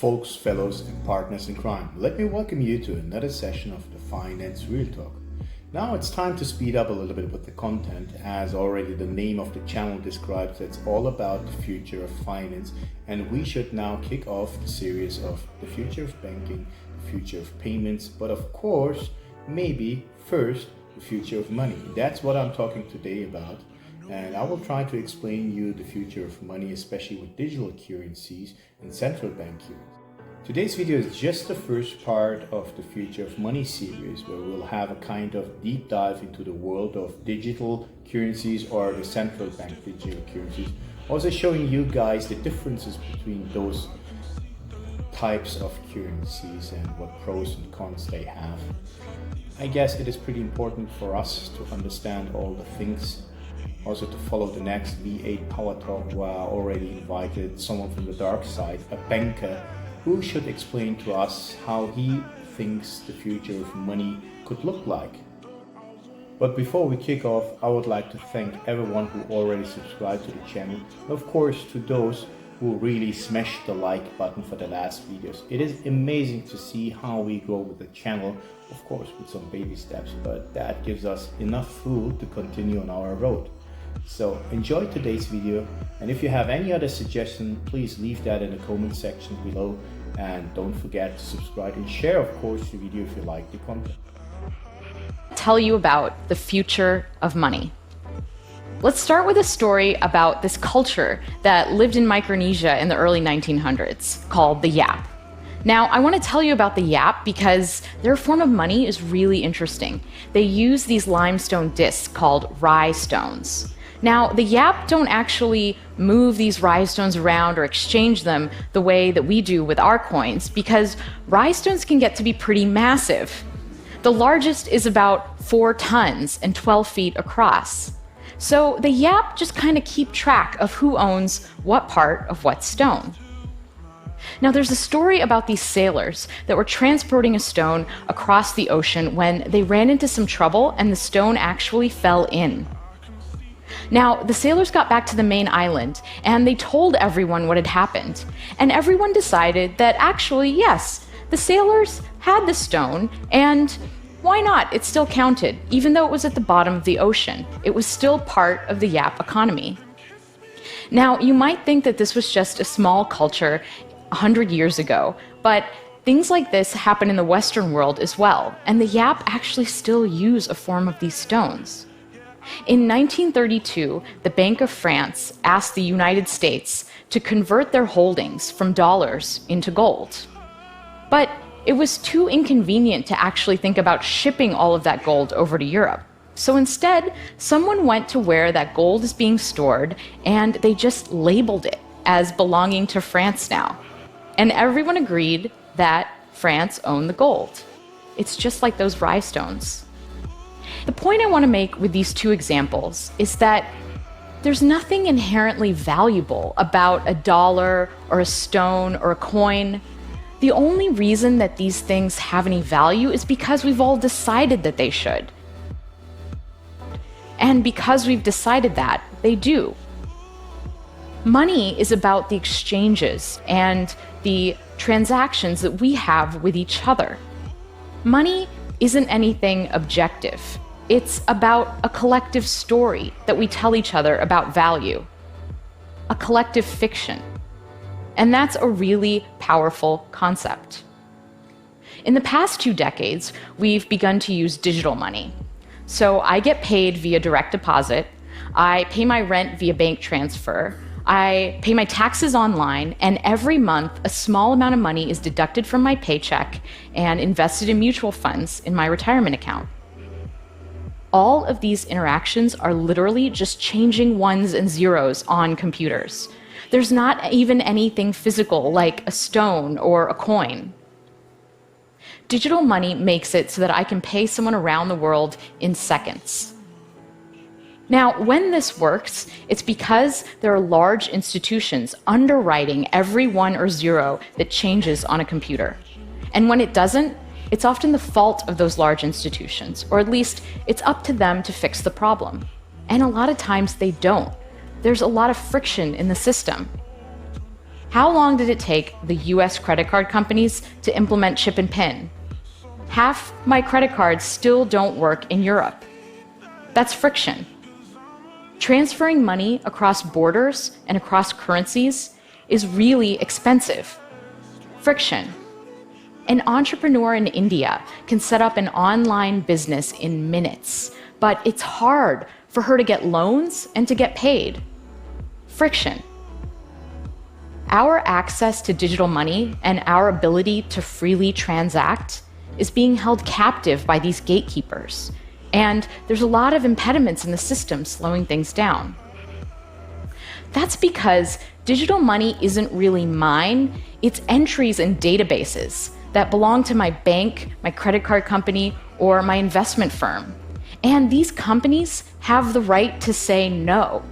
folks, fellows, and partners in crime. Let me welcome you to another session of the Finance Real Talk. Now it's time to speed up a little bit with the content, as already the name of the channel describes. It's all about the future of finance, and we should now kick off the series of the future of banking, the future of payments, but of course, maybe first, the future of money. That's what I'm talking today about. And I will try to explain you the future of money, especially with digital currencies and central bank currencies. Today's video is just the first part of the Future of Money series, where we'll have a kind of deep dive into the world of digital currencies or the central bank digital currencies. Also showing you guys the differences between those types of currencies and what pros and cons they have. I guess it is pretty important for us to understand all the things. Also to follow the next V8 Power Talk, where I already invited someone from the dark side, a banker, who should explain to us how he thinks the future of money could look like. But before we kick off, I would like to thank everyone who already subscribed to the channel. And of course to those who really smashed the like button for the last videos. It is amazing to see how we grow with the channel, of course with some baby steps, but that gives us enough fuel to continue on our road. So enjoy today's video, and if you have any other suggestion, please leave that in the comment section below, and don't forget to subscribe and share, of course, the video if you like the content. Tell you about the future of money. Let's start with a story about this culture that lived in Micronesia in the early 1900s called the Yap. Now, I want to tell you about the Yap because their form of money is really interesting. They use these limestone discs called rye stones. Now, the Yap don't actually move these rye stones around or exchange them the way that we do with our coins, because rye stones can get to be pretty massive. The largest is about 4 tons and 12 feet across. So the Yap just kind of keep track of who owns what part of what stone. Now, there's a story about these sailors that were transporting a stone across the ocean when they ran into some trouble and the stone actually fell in. Now, the sailors got back to the main island and they told everyone what had happened. And everyone decided that actually, yes, the sailors had the stone, and why not? It still counted, even though it was at the bottom of the ocean. It was still part of the Yap economy. Now, you might think that this was just a small culture 100 years ago, but things like this happen in the Western world as well, and the Yap actually still use a form of these stones. In 1932, the Bank of France asked the United States to convert their holdings from dollars into gold. But it was too inconvenient to actually think about shipping all of that gold over to Europe. So instead, someone went to where that gold is being stored and they just labeled it as belonging to France now. And everyone agreed that France owned the gold. It's just like those rye stones. The point I want to make with these two examples is that there's nothing inherently valuable about a dollar or a stone or a coin. The only reason that these things have any value is because we've all decided that they should. And because we've decided that, they do. Money is about the exchanges and the transactions that we have with each other. Money isn't anything objective. It's about a collective story that we tell each other about value, a collective fiction. And that's a really powerful concept. In the past 2 decades, we've begun to use digital money. So I get paid via direct deposit, I pay my rent via bank transfer, I pay my taxes online, and every month a small amount of money is deducted from my paycheck and invested in mutual funds in my retirement account. All of these interactions are literally just changing ones and zeros on computers. There's not even anything physical like a stone or a coin. Digital money makes it so that I can pay someone around the world in seconds. Now, when this works, it's because there are large institutions underwriting every 1 or 0 that changes on a computer. And when it doesn't, it's often the fault of those large institutions, or at least it's up to them to fix the problem. And a lot of times they don't. There's a lot of friction in the system. How long did it take the US credit card companies to implement chip and PIN? Half my credit cards still don't work in Europe. That's friction. Transferring money across borders and across currencies is really expensive. Friction. An entrepreneur in India can set up an online business in minutes, but it's hard for her to get loans and to get paid. Friction. Our access to digital money and our ability to freely transact is being held captive by these gatekeepers, and there's a lot of impediments in the system slowing things down. That's because digital money isn't really mine, it's entries in databases that belong to my bank, my credit card company, or my investment firm. And these companies have the right to say no.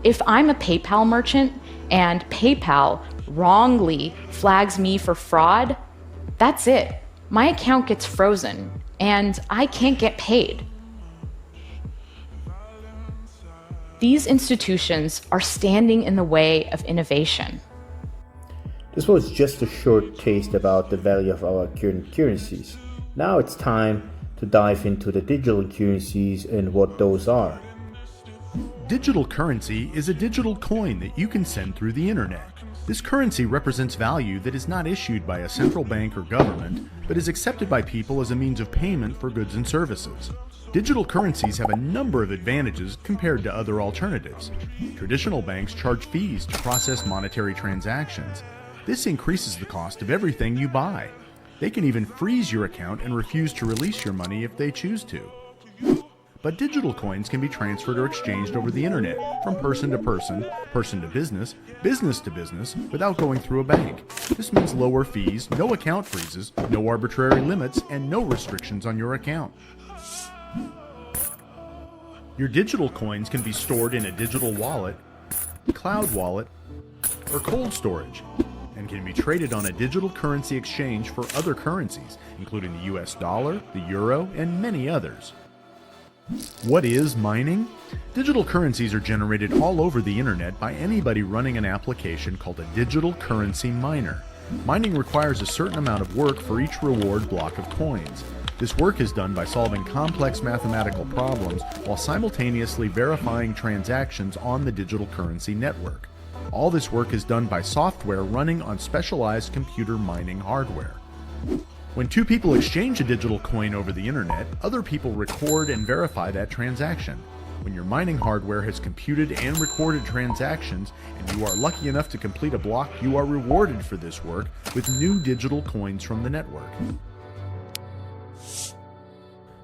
If I'm a PayPal merchant and PayPal wrongly flags me for fraud, that's it. My account gets frozen and I can't get paid. These institutions are standing in the way of innovation. This was just a short taste about the value of our current currencies. Now it's time to dive into the digital currencies and what those are. Digital currency is a digital coin that you can send through the internet. This currency represents value that is not issued by a central bank or government, but is accepted by people as a means of payment for goods and services. Digital currencies have a number of advantages compared to other alternatives. Traditional banks charge fees to process monetary transactions. This increases the cost of everything you buy. They can even freeze your account and refuse to release your money if they choose to. But digital coins can be transferred or exchanged over the internet, from person to person, person to business to business, without going through a bank. This means lower fees, no account freezes, no arbitrary limits, and no restrictions on your account. Your digital coins can be stored in a digital wallet, cloud wallet, or cold storage, and can be traded on a digital currency exchange for other currencies, including the US dollar, the euro, and many others. What is mining? Digital currencies are generated all over the internet by anybody running an application called a digital currency miner. Mining requires a certain amount of work for each reward block of coins. This work is done by solving complex mathematical problems while simultaneously verifying transactions on the digital currency network. All this work is done by software running on specialized computer mining hardware. When two people exchange a digital coin over the internet, other people record and verify that transaction. When your mining hardware has computed and recorded transactions, and you are lucky enough to complete a block, you are rewarded for this work with new digital coins from the network.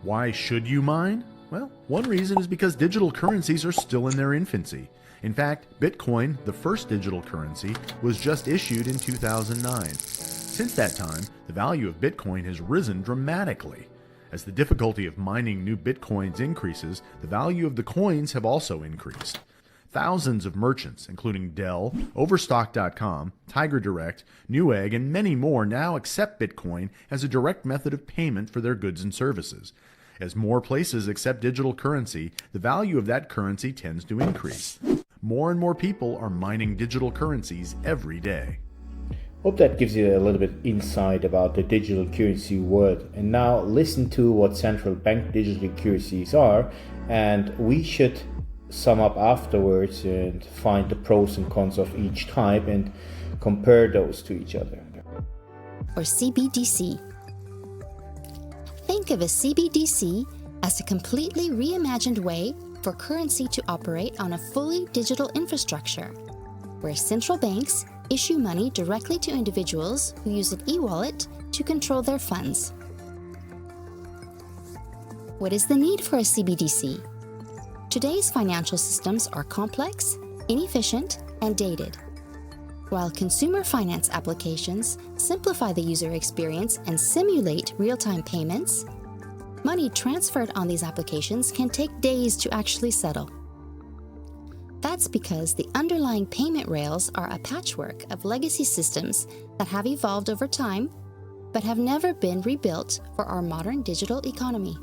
Why should you mine? Well, one reason is because digital currencies are still in their infancy. In fact, Bitcoin, the first digital currency, was just issued in 2009. Since that time, the value of Bitcoin has risen dramatically. As the difficulty of mining new Bitcoins increases, the value of the coins have also increased. Thousands of merchants, including Dell, Overstock.com, Tiger Direct, Newegg, and many more now accept Bitcoin as a direct method of payment for their goods and services. As more places accept digital currency, the value of that currency tends to increase. More and more people are mining digital currencies every day. Hope that gives you a little bit insight about the digital currency world. And now listen to what central bank digital currencies are, and we should sum up afterwards and find the pros and cons of each type and compare those to each other. Or CBDC. Think of a CBDC as a completely reimagined way for currency to operate on a fully digital infrastructure, where central banks issue money directly to individuals who use an e-wallet to control their funds. What is the need for a CBDC? Today's financial systems are complex, inefficient, and dated. While consumer finance applications simplify the user experience and simulate real-time payments, money transferred on these applications can take days to actually settle. That's because the underlying payment rails are a patchwork of legacy systems that have evolved over time, but have never been rebuilt for our modern digital economy.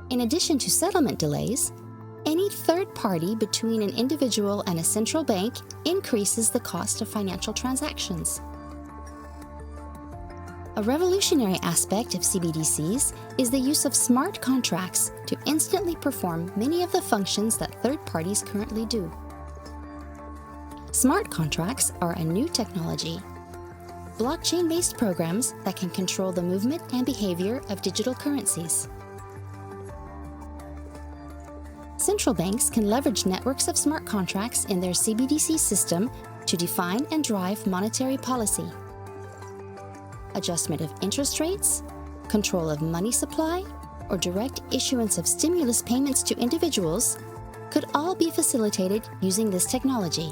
In addition to settlement delays, any third party between an individual and a central bank increases the cost of financial transactions. A revolutionary aspect of CBDCs is the use of smart contracts to instantly perform many of the functions that third parties currently do. Smart contracts are a new technology, blockchain-based programs that can control the movement and behavior of digital currencies. Central banks can leverage networks of smart contracts in their CBDC system to define and drive monetary policy. Adjustment of interest rates, control of money supply, or direct issuance of stimulus payments to individuals could all be facilitated using this technology.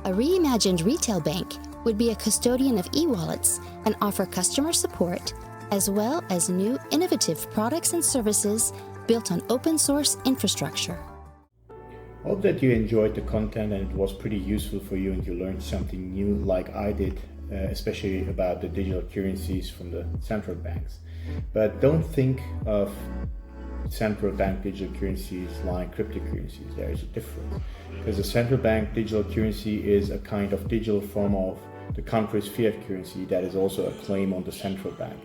A reimagined retail bank would be a custodian of e-wallets and offer customer support, as well as new innovative products and services built on open-source infrastructure. Hope that you enjoyed the content and it was pretty useful for you and you learned something new like I did, especially about the digital currencies from the central banks. But don't think of central bank digital currencies like cryptocurrencies. There is a difference, because the central bank digital currency is a kind of digital form of the country's fiat currency that is also a claim on the central bank.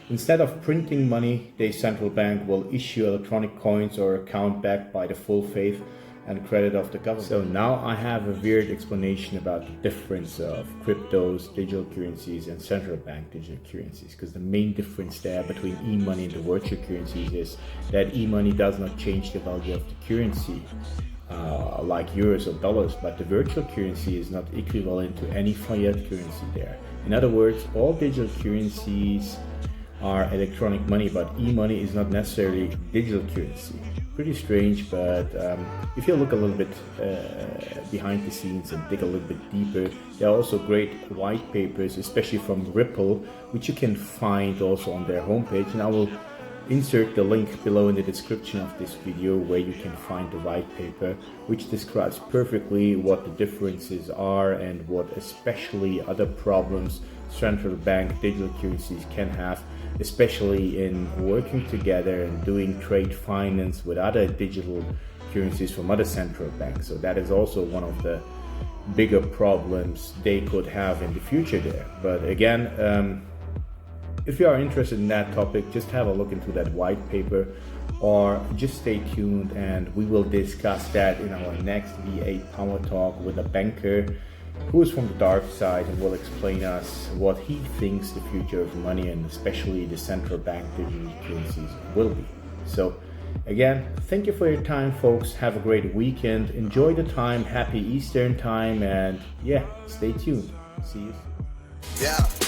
Instead of printing money, the central bank will issue electronic coins or account backed by the full faith and credit of the government. So now I have a weird explanation about the difference of cryptos, digital currencies and central bank digital currencies, because the main difference there between e-money and the virtual currencies is that e-money does not change the value of the currency like euros or dollars, but the virtual currency is not equivalent to any fiat currency there. In other words, all digital currencies are electronic money, but e-money is not necessarily digital currency. Pretty strange, but if you look a little bit behind the scenes and dig a little bit deeper, there are also great white papers, especially from Ripple, which you can find also on their homepage, and I will insert the link below in the description of this video where you can find the white paper, which describes perfectly what the differences are and what especially other problems central bank digital currencies can have, especially in working together and doing trade finance with other digital currencies from other central banks. So that is also one of the bigger problems they could have in the future there. But again, if you are interested in that topic, just have a look into that white paper or just stay tuned and we will discuss that in our next V8 Power Talk with a banker who is from the dark side and will explain us what he thinks the future of money and especially the central bank digital currencies will be. So again, thank you for your time, folks. Have a great weekend. Enjoy the time. Happy Eastern time, and yeah, stay tuned. See you. Yeah.